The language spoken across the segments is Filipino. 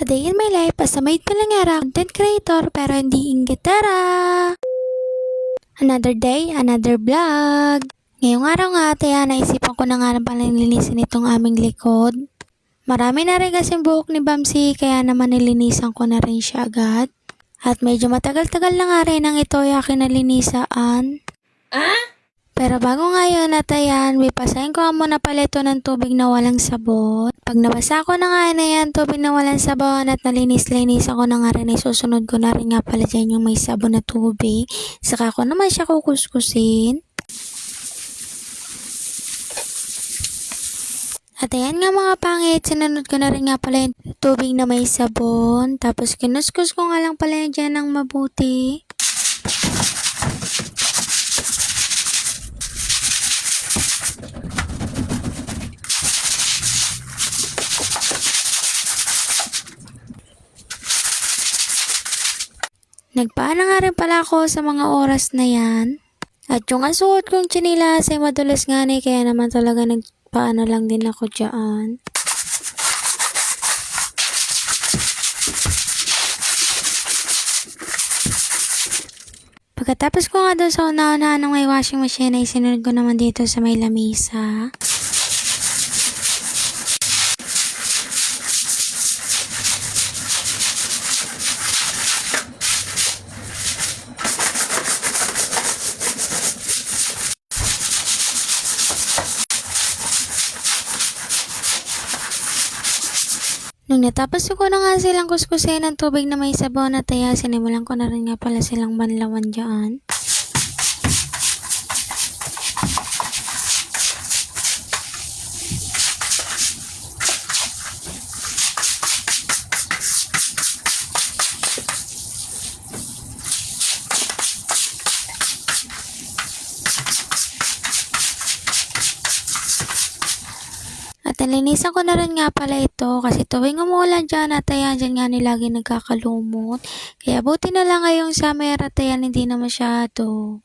A day in my life as a maid palangara, content creator pero hindi inggitera. Another day, another vlog. Ngayong araw nga kaya naisipan ko na nga na palang linisin itong aming likod. Marami na rin kasing buhok ni Bamsi kaya naman nilinisan ko na rin siya agad. At medyo matagal-tagal na nga rin ang ito ay aking nalinisaan. Pero bago nga yun at ayan, bipasahin ko muna pala ito ng tubig na walang sabon. Pag nabasa ko na nga na yan, tubig na walang sabon at nalinis-linisan ko na nga rin, ay susunod ko na rin nga pala dyan yung may sabon na tubig. Saka ko naman siya kukuskusin. At ayan nga mga pangit, sinunod ko na rin nga pala yung tubig na may sabon. Tapos kinuskus ko nga lang pala yan dyan ng mabuti. Nagpaana nga rin pala ako sa mga oras na yan. At yung asuot kong tsinelas ay madulas nga ni, kaya naman talaga nagpaana lang din ako dyan. Pagkatapos ko nga doon sa una-unahan ng may washing machine ay sinunod ko naman dito sa may lamisa. Nung natapos ko na nga silang kuskusin ng tubig na may sabon at kaya sinimulan ko na rin nga pala silang banlawan dyan. At nalinisan ko na rin nga pala ito kasi tuwing umuulan dyan at ayan dyan nga nilagi nagkakalumot. Kaya buti na lang ngayong summer at ayan hindi na masyado.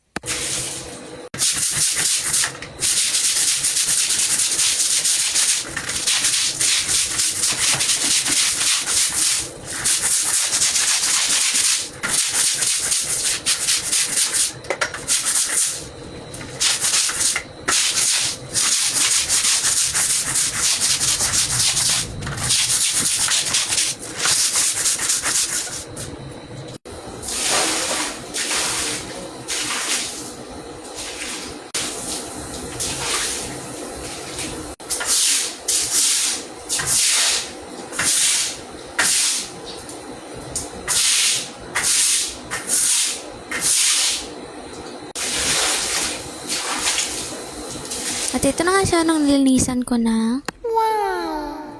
At ito na nga siya nung nilinisan ko na. Wow!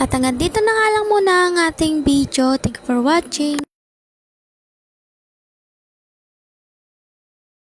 At hanggang dito na nga lang muna ang ating video. Thank you for watching.